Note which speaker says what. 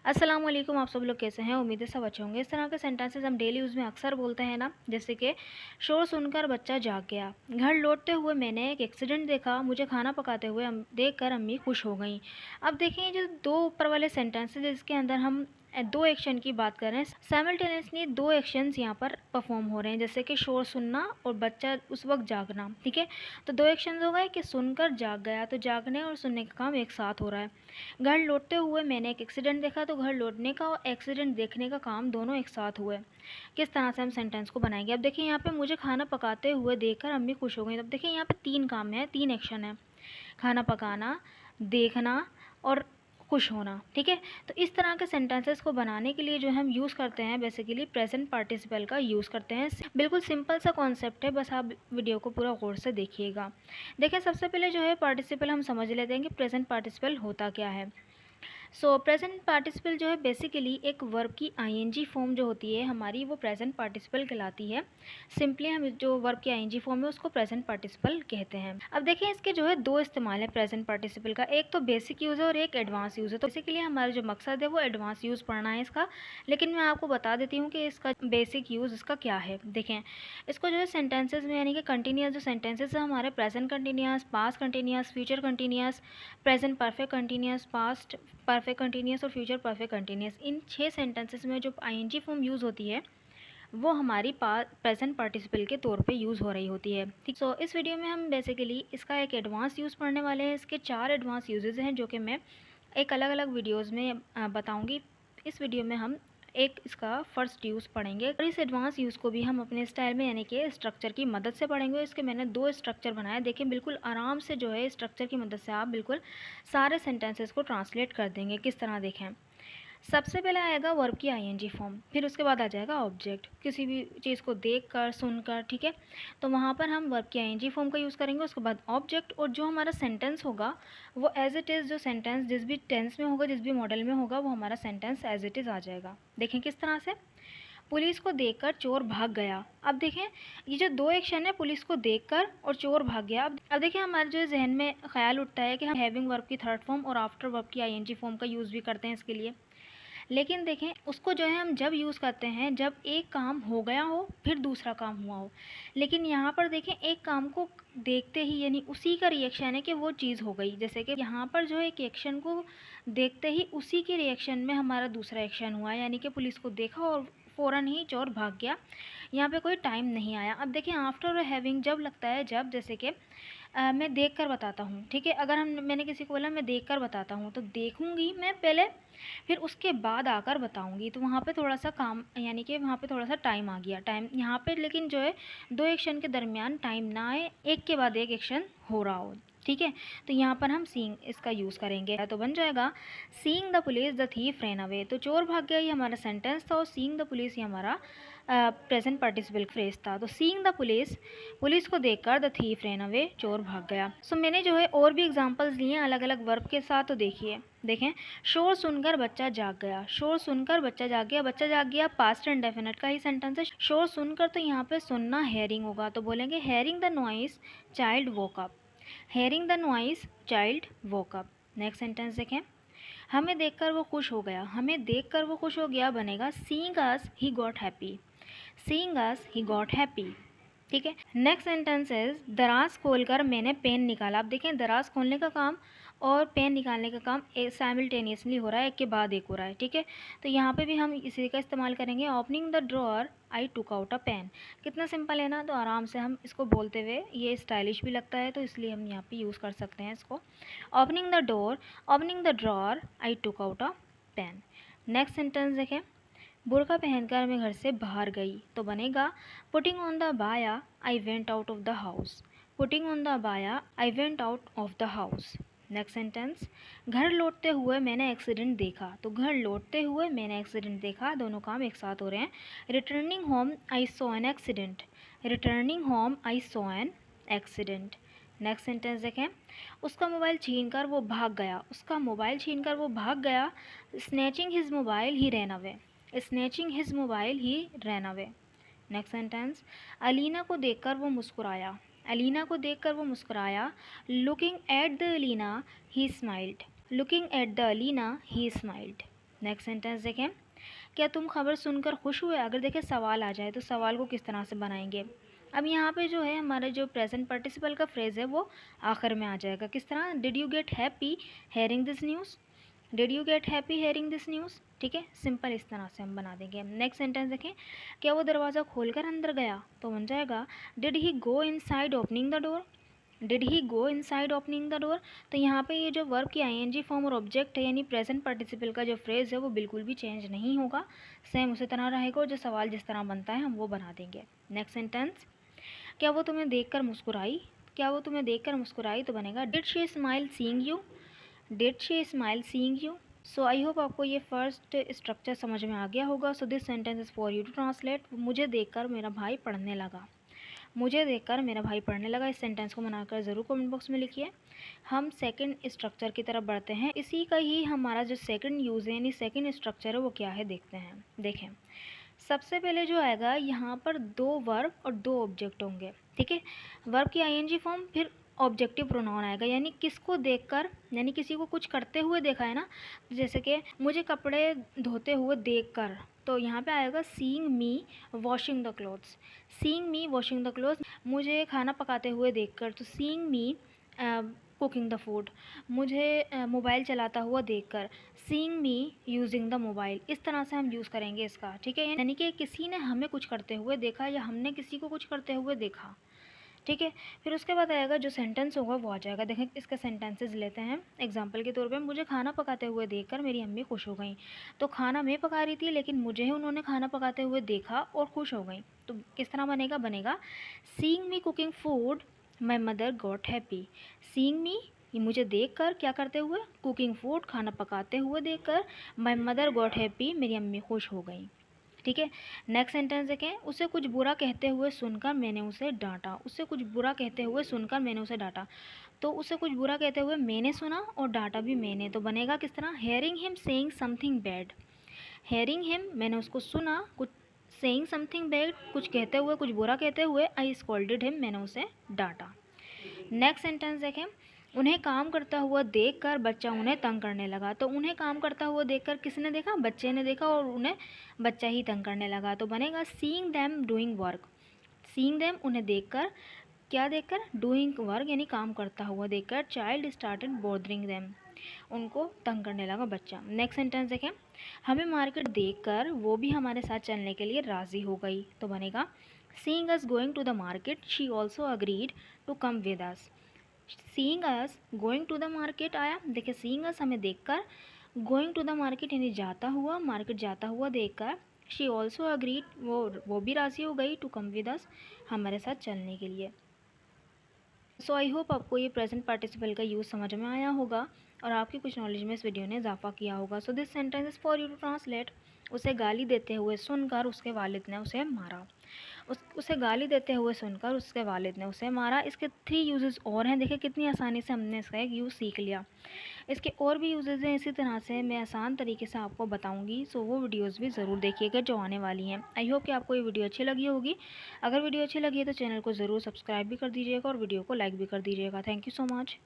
Speaker 1: अस्सलाम वालेकुम। आप सब लोग कैसे हैं? उम्मीद है सब अच्छे होंगे। इस तरह के सेंटेंसेस हम डेली यूज़ में अक्सर बोलते हैं ना, जैसे कि शोर सुनकर बच्चा जाग गया, घर लौटते हुए मैंने एक एक्सीडेंट देखा, मुझे खाना पकाते हुए देखकर अम्मी खुश हो गईं। अब देखें ये जो दो ऊपर वाले सेंटेंसेस इसके अंदर हम दो एक्शन की बात कर रहे हैं। साइमल्टेनियसली दो एक्शंस यहाँ पर परफॉर्म हो रहे हैं, जैसे कि शोर सुनना और बच्चा उस वक्त जागना। ठीक है, तो दो एक्शंस हो गए कि सुनकर जाग गया, तो जागने और सुनने का काम एक साथ हो रहा है। घर लौटते हुए मैंने एक एक्सीडेंट देखा, तो घर लौटने का और एक्सीडेंट देखने का काम दोनों एक साथ हुए। किस तरह से हम सेंटेंस को बनाएंगे? अब देखिए यहाँ पे मुझे खाना पकाते हुए देखकर अम्मी खुश हो गई। अब देखिए यहाँ पे तीन काम है, तीन एक्शन है, खाना पकाना, देखना और खुश होना। ठीक है, तो इस तरह के सेंटेंसेस को बनाने के लिए जो हम यूज़ करते हैं बेसिकली प्रेजेंट पार्टिसिपल का यूज़ करते हैं। बिल्कुल सिंपल सा कॉन्सेप्ट है, बस आप वीडियो को पूरा गौर से देखिएगा। देखिए सबसे पहले जो है पार्टिसिपल हम समझ लेते हैं कि प्रेजेंट पार्टिसिपल होता क्या है। प्रेजेंट पार्टिसिपल जो है बेसिकली एक वर्ब की आईएनजी फॉर्म जो होती है हमारी, वो प्रेजेंट पार्टिसिपल कहलाती है। सिंपली हम जो वर्ब की आईएनजी फॉर्म है उसको प्रेजेंट पार्टिसिपल कहते हैं। अब देखिए इसके जो है दो इस्तेमाल है प्रेजेंट पार्टिसिपल का, एक तो बेसिक यूज़ है और एक एडवांस यूज़ है। तो बेसिकली हमारा जो मकसद है वो एडवांस यूज़ पढ़ना है इसका, लेकिन मैं आपको बता देती हूँ कि इसका बेसिक यूज़ इसका क्या है। देखें इसको जो है सेंटेंसेज में, यानी कि कंटिन्यूस जो सेंटेंसेज है हमारे, present continuous, past continuous, future continuous, present perfect continuous, past perfect continuous और फ्यूचर परफेक्ट कंटिन्यूस, इन 6 सेंटेंसेस में जो आईएनजी फॉर्म यूज़ होती है वो हमारी प्रेजेंट पार्टिसिपल के तौर पे यूज़ हो रही होती है। ठीक, सो इस वीडियो में हम बेसिकली इसका एक एडवांस यूज़ पढ़ने वाले हैं। इसके 4 एडवांस यूजेस हैं जो कि मैं एक अलग अलग वीडियोज़ में बताऊँगी। इस वीडियो में हम एक इसका फर्स्ट यूज़ पढ़ेंगे और इस एडवांस यूज़ को भी हम अपने स्टाइल में यानी कि स्ट्रक्चर की मदद से पढ़ेंगे। इसके मैंने दो स्ट्रक्चर बनाए, देखें बिल्कुल आराम से जो है स्ट्रक्चर की मदद से आप बिल्कुल सारे सेंटेंसेस को ट्रांसलेट कर देंगे। किस तरह देखें, सबसे पहले आएगा वर्ब की आईएनजी फॉर्म, फिर उसके बाद आ जाएगा ऑब्जेक्ट, किसी भी चीज़ को देखकर सुनकर। ठीक है, तो वहाँ पर हम वर्ब की आईएनजी फॉर्म का यूज़ करेंगे, उसके बाद ऑब्जेक्ट, और जो हमारा सेंटेंस होगा वो एज इट इज़, जो सेंटेंस जिस भी टेंस में होगा, जिस भी मॉडल में होगा, वो हमारा सेंटेंस एज इट इज़ आ जाएगा। देखें किस तरह से, पुलिस को देखकर चोर भाग गया। अब देखें ये जो दो एक्शन है, पुलिस को देखकर और चोर भाग गया। अब देखिए हमारे जो जहन में ख्याल उठता है कि हम हैविंग वर्ब की थर्ड फॉर्म और आफ्टर वर्ब की आईएनजी फॉर्म का यूज़ भी करते हैं इसके लिए, लेकिन देखें उसको जो है हम जब यूज़ करते हैं जब एक काम हो गया हो फिर दूसरा काम हुआ हो। लेकिन यहाँ पर देखें एक काम को देखते ही, यानी उसी का रिएक्शन है कि वो चीज़ हो गई। जैसे कि यहाँ पर जो है एक एक्शन को देखते ही उसी के रिएक्शन में हमारा दूसरा एक्शन हुआ, यानी कि पुलिस को देखा और फ़ौरन ही चोर भाग गया। यहाँ पे कोई टाइम नहीं आया। अब देखें आफ्टर और हैविंग जब लगता है, जब जैसे कि मैं देख कर बताता हूँ। ठीक है, अगर मैंने किसी को बोला मैं देख कर बताता हूँ, तो देखूँगी मैं पहले, फिर उसके बाद आकर बताऊँगी, तो वहाँ पे थोड़ा सा काम, यानी कि वहाँ पे थोड़ा सा टाइम आ गया। टाइम यहाँ पे लेकिन जो है दो एक्शन के दरमियान टाइम ना आए, एक के बाद एक एक्शन हो रहा हो। ठीक है, तो यहाँ पर हम सीइंग इसका यूज़ करेंगे, तो बन जाएगा seeing the police the thief ran away. तो चोर भाग गया ये हमारा सेंटेंस था और सीइंग द पुलिस ये हमारा प्रेजेंट पार्टिसिपल फ्रेज था। तो सीइंग द पुलिस, पुलिस को देखकर, द थीफ रैन अवे, चोर भाग गया। सो मैंने जो है और भी एग्जांपल्स लिए हैं अलग अलग वर्ब के साथ, तो देखिए देखें, शोर सुनकर बच्चा जाग गया, शोर सुनकर बच्चा जाग गया, बच्चा जाग गया पास्ट इंडेफिनिट का ही सेंटेंस है। शोर सुनकर, तो यहाँ पे सुनना हेयरिंग होगा, तो बोलेंगे hearing the noise child woke up, hearing the noise child woke up. Next sentence देखें, हमें देखकर वो खुश हो गया, हमें देखकर वो खुश हो गया बनेगा seeing us he got happy, seeing us he got happy. ठीक है, नेक्स्ट सेंटेंस इज दराज खोलकर मैंने पेन निकाला। अब देखें दराज खोलने का काम और पेन निकालने का काम साइमल्टेनियसली हो रहा है, एक के बाद एक हो रहा है। ठीक है, तो यहाँ पे भी हम इसी का इस्तेमाल करेंगे। Opening the drawer I took out a pen, कितना सिंपल है ना, तो आराम से हम इसको बोलते हुए, ये स्टाइलिश भी लगता है तो इसलिए हम यहाँ पे यूज़ कर सकते हैं इसको। Opening the door, opening the drawer I took out a pen. Next sentence देखें, बुर्का पहनकर मैं घर से बाहर गई, तो बनेगा पुटिंग ऑन द बाया I went out of the house, putting on the बाया I went out of the house. Next sentence, घर लौटते हुए मैंने एक्सीडेंट देखा, तो घर लौटते हुए मैंने एक्सीडेंट देखा, दोनों काम एक साथ हो रहे हैं। Returning home I saw an accident, returning home I saw an accident. Next sentence देखें, उसका मोबाइल छीनकर वो भाग गया, उसका मोबाइल छीनकर वो भाग गया, snatching his mobile he ran away, snatching his mobile he ran away. Next sentence, Alina को देखकर वो मुस्कुराया, अलीना को देखकर वो मुस्कुराया, looking at the Alina he smiled, looking at the Alina he smiled. Next sentence देखें, क्या तुम खबर सुनकर खुश हुए? अगर देखें सवाल आ जाए तो सवाल को किस तरह से बनाएंगे। अब यहाँ पे जो है हमारे जो प्रेजेंट पार्टिसिपल का फ्रेज़ है वो आखिर में आ जाएगा। किस तरह? Did you get happy hearing this news? Did you get happy hearing this news? ठीक है, सिंपल इस तरह से हम बना देंगे। नेक्स्ट सेंटेंस देखें, क्या वो दरवाज़ा खोलकर अंदर गया? तो बन जाएगा did he go inside opening the door? Did he go inside opening the door? तो यहाँ पे ये जो वर्ब की आईएनजी फॉर्म और ऑब्जेक्ट है यानी प्रेजेंट पार्टिसिपल का जो फ्रेज़ है वो बिल्कुल भी चेंज नहीं होगा, सेम उसी तरह रहेगा और जो सवाल जिस तरह बनता है हम वो बना देंगे। नेक्स्ट सेंटेंस, क्या वो तुम्हें देखकर मुस्कुराई? क्या वो तुम्हें देखकर मुस्कुराई? तो बनेगा did she smile seeing you? Did she smile seeing you? So I hope आपको ये फर्स्ट स्ट्रक्चर समझ में आ गया होगा। So this sentence is for you to translate. मुझे देखकर मेरा भाई पढ़ने लगा। मुझे देखकर मेरा भाई पढ़ने लगा। इस सेंटेंस को बनाकर ज़रूर कमेंट बॉक्स में लिखिए। हम सेकंड स्ट्रक्चर की तरफ बढ़ते हैं। इसी का ही हमारा जो सेकंड यूज़ है यानी सेकंड स्ट्रक्चर है वो क्या है देखते हैं। देखें, सबसे पहले जो आएगा यहाँ पर दो वर्ब और दो ऑब्जेक्ट होंगे। ठीक है, वर्ब की आईएनजी फॉर्म, फिर ऑब्जेक्टिव प्रोनाउन आएगा यानी किसको देखकर, यानी किसी को कुछ करते हुए देखा है ना, जैसे कि मुझे कपड़े धोते हुए देखकर, तो यहाँ पे आएगा seeing me washing the clothes. Seeing me washing the clothes. मुझे खाना पकाते हुए देखकर, तो seeing me cooking the food. मुझे मोबाइल चलाता हुआ देखकर, seeing me using the mobile. इस तरह से हम यूज़ करेंगे इसका। ठीक है, यानी कि किसी ने हमें कुछ करते हुए देखा या हमने किसी को कुछ करते हुए देखा। ठीक है, फिर उसके बाद आएगा जो सेंटेंस होगा वो आ जाएगा। देखें इसके सेंटेंसेस लेते हैं एग्जांपल के तौर पे। मुझे खाना पकाते हुए देखकर मेरी अम्मी खुश हो गई। तो खाना मैं पका रही थी लेकिन मुझे ही उन्होंने खाना पकाते हुए देखा और खुश हो गई। तो किस तरह बनेगा? बनेगा seeing me cooking food my mother got happy. Seeing मी, ये मुझे देखकर क्या करते हुए, कुकिंग फूड खाना पकाते हुए देखकर, माई मदर गॉट हैप्पी मेरी अम्मी खुश हो गई। ठीक है, नेक्स्ट सेंटेंस देखें, उसे कुछ बुरा कहते हुए सुनकर मैंने उसे डांटा। उसे कुछ बुरा कहते हुए सुनकर मैंने उसे डांटा। तो उसे कुछ बुरा कहते हुए मैंने सुना और डांटा भी मैंने। तो बनेगा किस तरह? Hearing him saying something bad. Hearing him, मैंने उसको सुना, कुछ सेइंग समथिंग बैड, कुछ कहते हुए, कुछ बुरा कहते हुए, आई स्कॉल्डेड हिम, मैंने उसे डांटा। नेक्स्ट सेंटेंस देखें, उन्हें काम करता हुआ देखकर बच्चा उन्हें तंग करने लगा। तो उन्हें काम करता हुआ देखकर किसने देखा? बच्चे ने देखा और उन्हें बच्चा ही तंग करने लगा। तो बनेगा seeing them doing work. Seeing them, उन्हें देखकर, क्या देखकर? डूइंग वर्क यानी काम करता हुआ देखकर, चाइल्ड स्टार्टेड बोदरिंग देम, उनको तंग करने लगा बच्चा। नेक्स्ट सेंटेंस देखें, हमें मार्केट देखकर वो भी हमारे साथ चलने के लिए राज़ी हो गई। तो बनेगा seeing us going to the market she also agreed to come with us. Seeing us going to the market आया। देखिए सीइंग अस हमें देखकर, गोइंग टू द मार्केट यानी जाता हुआ, मार्केट जाता हुआ देखकर, शी ऑल्सो अग्रीड, वो भी राज़ी हो गई, टू कम विद अस, हमारे साथ चलने के लिए। सो आई होप आपको ये प्रेजेंट पार्टिसिपल का यूज़ समझ में आया होगा और आपकी कुछ नॉलेज में इस वीडियो ने इजाफा किया होगा। So this sentence is for you to translate. उसे गाली देते हुए सुनकर उसके वालिद ने उसे मारा। उसे गाली देते हुए सुनकर उसके वालिद ने उसे मारा। इसके 3 यूजेस और हैं। देखिए कितनी आसानी से हमने इसका एक यूज़ सीख लिया। इसके और भी यूजेस हैं, इसी तरह से मैं आसान तरीके से आपको बताऊंगी। सो वो वीडियोस भी ज़रूर देखिएगा जो आने वाली हैं। आई होप कि आपको ये वीडियो अच्छी लगी होगी। अगर वीडियो अच्छी लगी है तो चैनल को ज़रूर सब्सक्राइब भी कर दीजिएगा और वीडियो को लाइक भी कर दीजिएगा। Thank you so much.